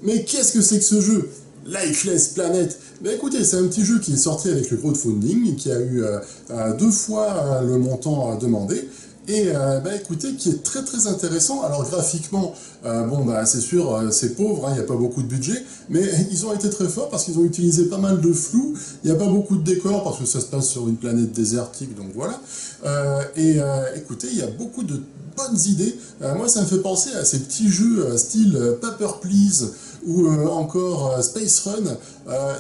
Mais qu'est-ce que c'est que ce jeu? Lifeless Planet. Ben écoutez, c'est un petit jeu qui est sorti avec le crowdfunding, qui a eu deux fois le montant demandé, et ben écoutez, qui est très très intéressant. Alors graphiquement, bon bah c'est sûr, c'est pauvre, hein, il n'y a pas beaucoup de budget, mais ils ont été très forts parce qu'ils ont utilisé pas mal de flou. Il n'y a pas beaucoup de décors parce que ça se passe sur une planète désertique, donc voilà. Écoutez, il y a beaucoup de bonnes idées. Moi, ça me fait penser à ces petits jeux style Paper Please ou encore Space Run,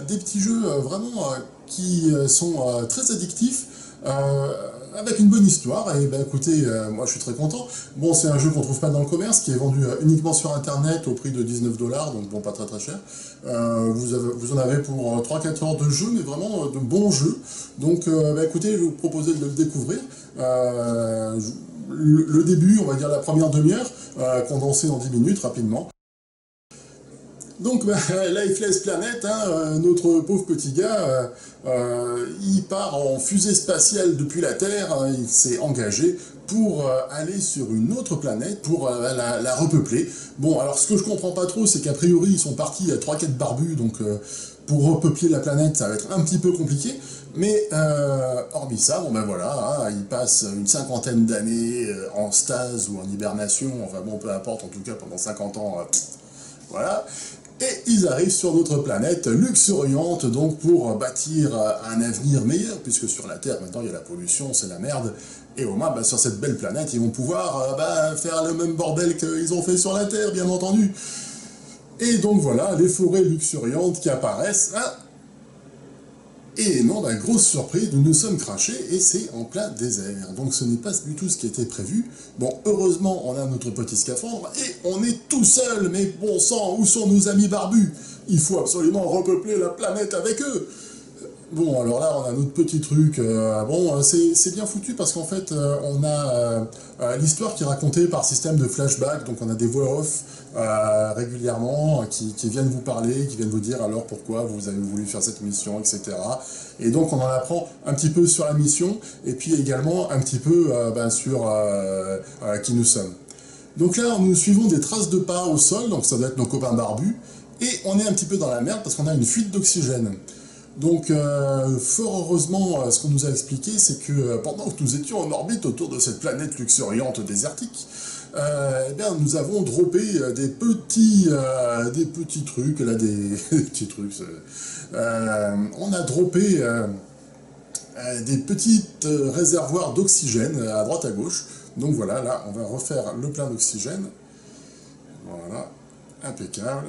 des petits jeux vraiment qui sont très addictifs. euh, avec une bonne histoire, et ben écoutez, moi je suis très content. Bon, c'est un jeu qu'on trouve pas dans le commerce, qui est vendu uniquement sur internet au prix de 19 $, donc bon, pas très très cher. Vous en avez pour 3-4 heures de jeu, mais vraiment de bons jeux. Donc ben écoutez, je vais vous proposer de le découvrir. Le début, on va dire la première demi-heure, condensé en 10 minutes rapidement. Donc, bah, Lifeless Planet, hein, notre pauvre petit gars, il part en fusée spatiale depuis la Terre, hein, il s'est engagé pour aller sur une autre planète, pour la repeupler. Bon, alors ce que je comprends pas trop, c'est qu'a priori, ils sont partis à 3-4 barbus, donc pour repeupler la planète, ça va être un petit peu compliqué. Mais hormis ça, bon ben voilà, hein, il passe une cinquantaine d'années en stase ou en hibernation, enfin bon, peu importe, en tout cas pendant 50 ans, voilà. Et ils arrivent sur notre planète luxuriante, donc pour bâtir un avenir meilleur, puisque sur la Terre, maintenant, il y a la pollution, c'est la merde. Et au moins, bah, sur cette belle planète, ils vont pouvoir faire le même bordel qu'ils ont fait sur la Terre, bien entendu. Et donc voilà, les forêts luxuriantes qui apparaissent. Hein. Et non, bah, grosse surprise, nous nous sommes crashés et c'est en plein désert. Donc ce n'est pas du tout ce qui était prévu. Bon, heureusement, on a notre petit scaphandre et on est tout seul. Mais bon sang, où sont nos amis barbus? Il faut absolument repeupler la planète avec eux. Bon, alors là, on a notre petit truc. Bon, c'est bien foutu parce qu'en fait, on a l'histoire qui est racontée par système de flashback. Donc, on a des voix off régulièrement qui viennent vous parler, qui viennent vous dire alors pourquoi vous avez voulu faire cette mission, etc. Et donc, on en apprend un petit peu sur la mission et puis également un petit peu sur qui nous sommes. Donc là, nous suivons des traces de pas au sol, donc ça doit être nos copains barbus. Et on est un petit peu dans la merde parce qu'on a une fuite d'oxygène. Donc, fort heureusement, ce qu'on nous a expliqué, c'est que pendant que nous étions en orbite autour de cette planète luxuriante désertique, eh bien, nous avons droppé des petits trucs, là, des petits trucs. On a droppé des petites réservoirs d'oxygène à droite à gauche. Donc voilà, là, on va refaire le plein d'oxygène. Voilà, impeccable.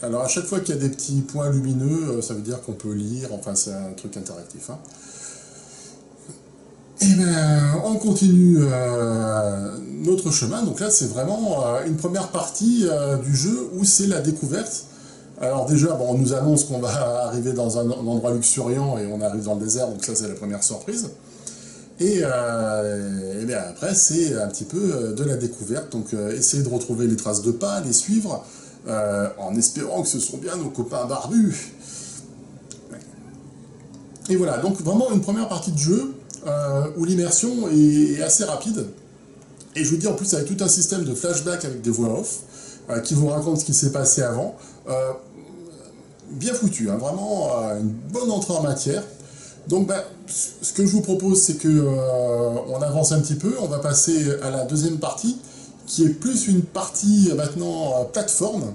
Alors à chaque fois qu'il y a des petits points lumineux, ça veut dire qu'on peut lire, enfin c'est un truc interactif. Hein. Et bien on continue notre chemin, donc là c'est vraiment une première partie du jeu où c'est la découverte. Alors déjà, bon, on nous annonce qu'on va arriver dans un endroit luxuriant et on arrive dans le désert, donc ça c'est la première surprise. Et bien après, c'est un petit peu de la découverte, donc essayer de retrouver les traces de pas, les suivre, en espérant que ce sont bien nos copains barbus. Et voilà, donc vraiment une première partie de jeu où l'immersion est assez rapide. Et je vous dis en plus avec tout un système de flashback avec des voix off qui vous racontent ce qui s'est passé avant. Bien foutu, hein, vraiment une bonne entrée en matière. Donc, ce que je vous propose, c'est que on avance un petit peu. On va passer à la deuxième partie, qui est plus une partie maintenant plateforme.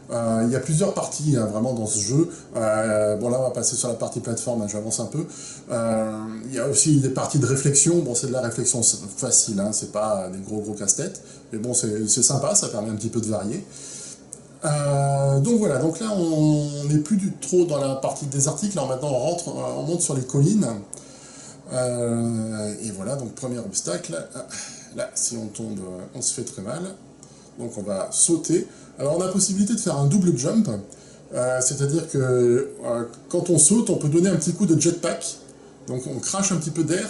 Il y a plusieurs parties hein, vraiment dans ce jeu. Bon, là, on va passer sur la partie plateforme. Hein, j'avance un peu. Il y a aussi des parties de réflexion. Bon, c'est de la réflexion facile. Hein, c'est pas des gros casse-têtes. Mais bon, c'est sympa. Ça permet un petit peu de varier. Donc voilà, donc là on n'est plus du trop dans la partie désertique, là maintenant on monte sur les collines. Et voilà, donc premier obstacle, là si on tombe on se fait très mal, donc on va sauter. Alors on a la possibilité de faire un double jump, c'est-à-dire que quand on saute on peut donner un petit coup de jetpack, donc on crache un petit peu d'air,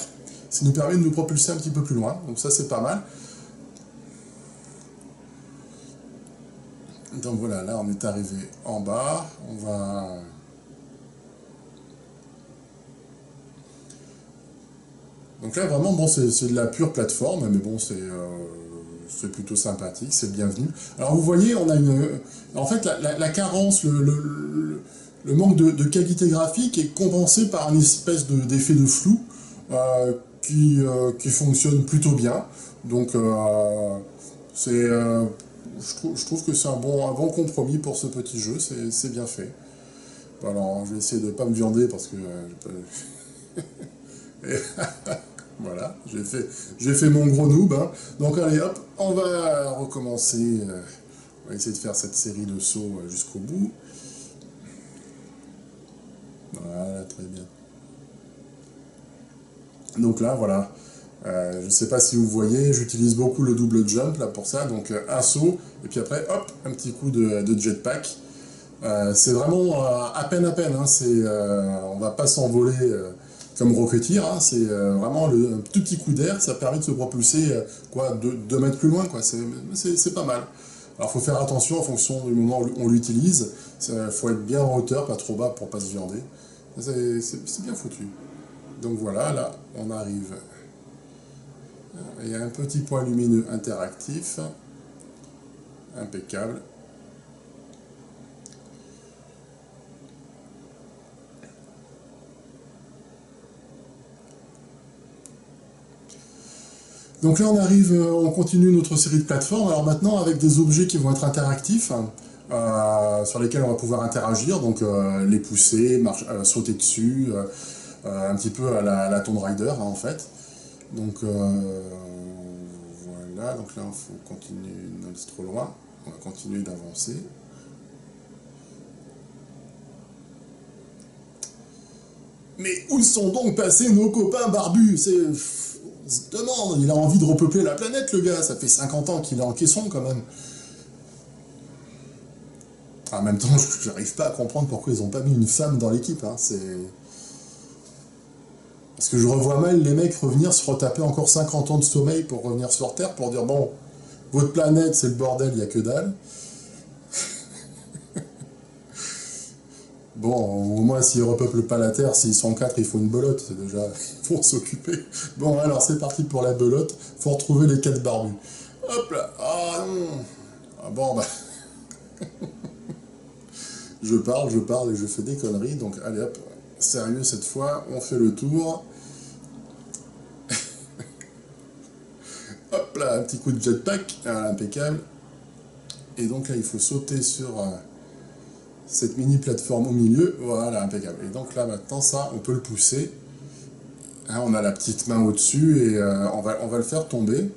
ça nous permet de nous propulser un petit peu plus loin, donc ça c'est pas mal. Donc voilà, là on est arrivé en bas, on va... Donc là vraiment, bon, c'est de la pure plateforme, mais bon, c'est plutôt sympathique, c'est bienvenu. Alors vous voyez, on a une... En fait, la carence, le manque de qualité graphique est compensé par une espèce d'effet de flou qui fonctionne plutôt bien. Donc, c'est, je trouve que c'est un bon compromis pour ce petit jeu, c'est bien fait. Bon, alors, je vais essayer de ne pas me viander parce que... voilà, j'ai fait mon gros noob, hein. Donc allez hop, on va recommencer. On va essayer de faire cette série de sauts jusqu'au bout. Voilà, très bien. Donc là, voilà. Je ne sais pas si vous voyez, j'utilise beaucoup le double jump là pour ça. Donc un saut, et puis après, hop, un petit coup de jetpack. C'est vraiment à peine, hein. On va pas s'envoler comme Rocketeer, hein. C'est vraiment un tout petit coup d'air, ça permet de se propulser quoi, 2 mètres plus loin, quoi. C'est pas mal. Alors faut faire attention en fonction du moment où on l'utilise. Faut être bien en hauteur, pas trop bas pour pas se viander. C'est bien foutu. Donc voilà, là on arrive. Il y a un petit point lumineux interactif. Impeccable. Donc là, on continue notre série de plateformes. Alors maintenant, avec des objets qui vont être interactifs, sur lesquels on va pouvoir interagir, donc les pousser, sauter dessus, un petit peu à la Tomb Raider, hein, en fait. Donc voilà, donc là, il faut continuer, non, c'est trop loin. On va continuer d'avancer. Mais où sont donc passés nos copains barbus? On se demande, il a envie de repeupler la planète, le gars. Ça fait 50 ans qu'il est en caisson, quand même. En même temps, j'arrive pas à comprendre pourquoi ils ont pas mis une femme dans l'équipe, hein. Parce que je revois mal les mecs revenir se retaper encore 50 ans de sommeil pour revenir sur Terre, pour dire, bon, votre planète, c'est le bordel, il y a que dalle. Bon, au moins, s'ils repeuplent pas la Terre, s'ils sont 4, il faut une belote, c'est déjà pour s'occuper. Bon, alors, c'est parti pour la belote. Faut retrouver les 4 barbus. Hop là. Ah non. Ah bon, bah, je parle et je fais des conneries. Donc, allez hop, sérieux cette fois, on fait le tour. Hop là, un petit coup de jetpack, impeccable. Et donc là, il faut sauter sur cette mini plateforme au milieu. Voilà, impeccable. Et donc là, maintenant, ça, on peut le pousser. Hein, on a la petite main au-dessus et on va le faire tomber.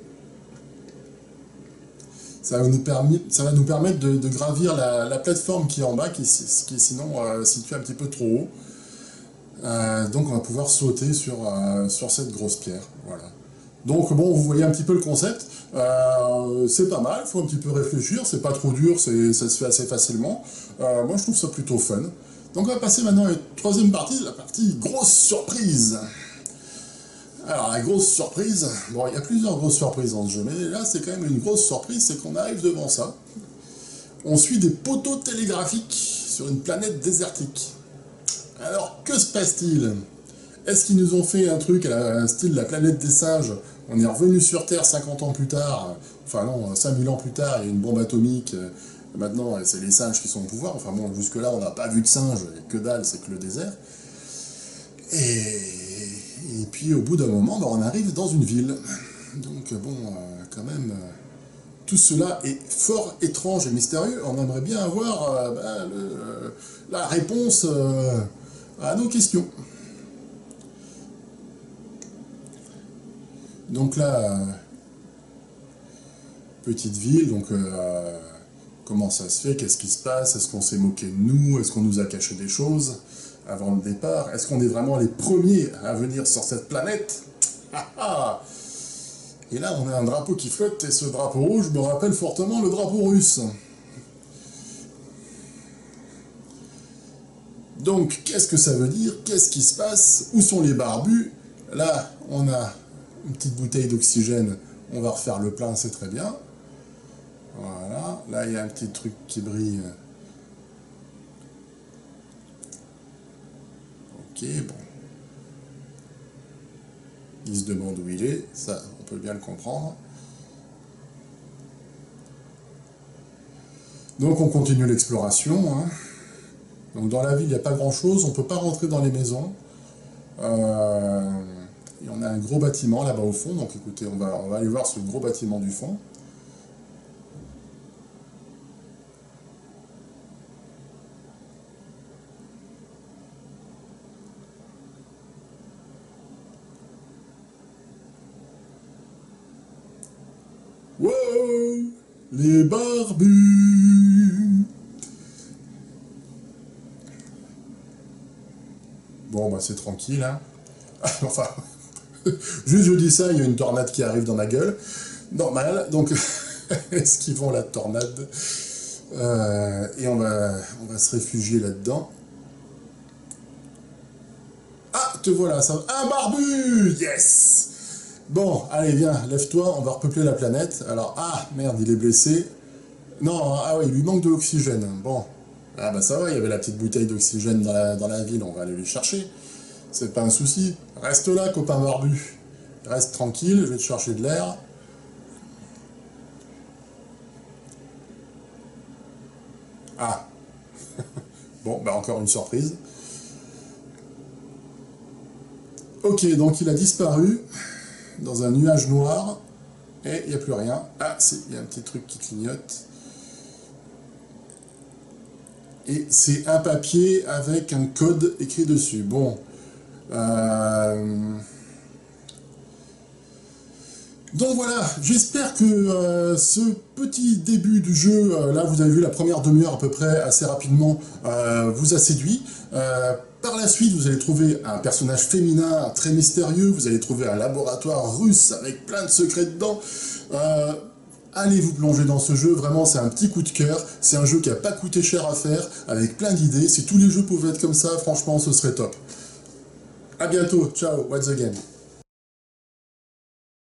Ça va nous permettre de gravir la plateforme qui est en bas, qui est sinon située un petit peu trop haut. Donc on va pouvoir sauter sur cette grosse pierre. Voilà. Donc bon, vous voyez un petit peu le concept. C'est pas mal, il faut un petit peu réfléchir, c'est pas trop dur, ça se fait assez facilement. Moi je trouve ça plutôt fun. Donc on va passer maintenant à la troisième partie, la partie grosse surprise. Alors, la grosse surprise, bon, il y a plusieurs grosses surprises dans ce jeu, mais là, c'est quand même une grosse surprise, c'est qu'on arrive devant ça. On suit des poteaux télégraphiques sur une planète désertique. Alors, que se passe-t-il? Est-ce qu'ils nous ont fait un truc à un style la planète des singes? On est revenu sur Terre 50 ans plus tard, enfin non, 5000 ans plus tard, il y a une bombe atomique. Maintenant, c'est les singes qui sont au pouvoir. Enfin bon, jusque-là, on n'a pas vu de singes, que dalle, c'est que le désert. Et puis au bout d'un moment, bah, on arrive dans une ville. Donc bon, quand même, tout cela est fort étrange et mystérieux. On aimerait bien avoir la réponse à nos questions. Donc là, petite ville, donc comment ça se fait? Qu'est-ce qui se passe? Est-ce qu'on s'est moqué de nous? Est-ce qu'on nous a caché des choses avant le départ? Est-ce qu'on est vraiment les premiers à venir sur cette planète? Ah ah. Et là, on a un drapeau qui flotte, et ce drapeau rouge me rappelle fortement le drapeau russe. Donc, qu'est-ce que ça veut dire? Qu'est-ce qui se passe? Où sont les barbus? Là, on a une petite bouteille d'oxygène. On va refaire le plein, c'est très bien. Voilà. Là, il y a un petit truc qui brille. Ok, bon. Il se demande où il est, ça, on peut bien le comprendre. Donc on continue l'exploration, hein. Donc dans la ville, il n'y a pas grand-chose, on ne peut pas rentrer dans les maisons. Et on a un gros bâtiment là-bas au fond, donc écoutez, on va aller voir ce gros bâtiment du fond. Wow! Les barbus! Bon, bah c'est tranquille, hein. Enfin, juste je dis ça, il y a une tornade qui arrive dans ma gueule. Normal, donc esquivons la tornade. Et on va se réfugier là-dedans. Ah, te voilà, ça... Un barbu! Yes! Bon, allez, viens, lève-toi, on va repeupler la planète. Alors, ah, merde, il est blessé. Non, ah ouais, il lui manque de l'oxygène. Bon, ah bah ça va, il y avait la petite bouteille d'oxygène dans la ville, on va aller lui chercher. C'est pas un souci. Reste là, copain barbu. Reste tranquille, je vais te chercher de l'air. Ah, bon, bah encore une surprise. Ok, donc il a disparu dans un nuage noir et il n'y a plus rien. Ah, si, il y a un petit truc qui clignote. Et c'est un papier avec un code écrit dessus. Bon. Donc voilà, j'espère que ce petit début du jeu, là vous avez vu la première demi-heure à peu près assez rapidement, vous a séduit. Par la suite, vous allez trouver un personnage féminin très mystérieux, vous allez trouver un laboratoire russe avec plein de secrets dedans. Allez vous plonger dans ce jeu, vraiment c'est un petit coup de cœur, c'est un jeu qui n'a pas coûté cher à faire, avec plein d'idées. Si tous les jeux pouvaient être comme ça, franchement ce serait top. A bientôt, ciao, what's the game.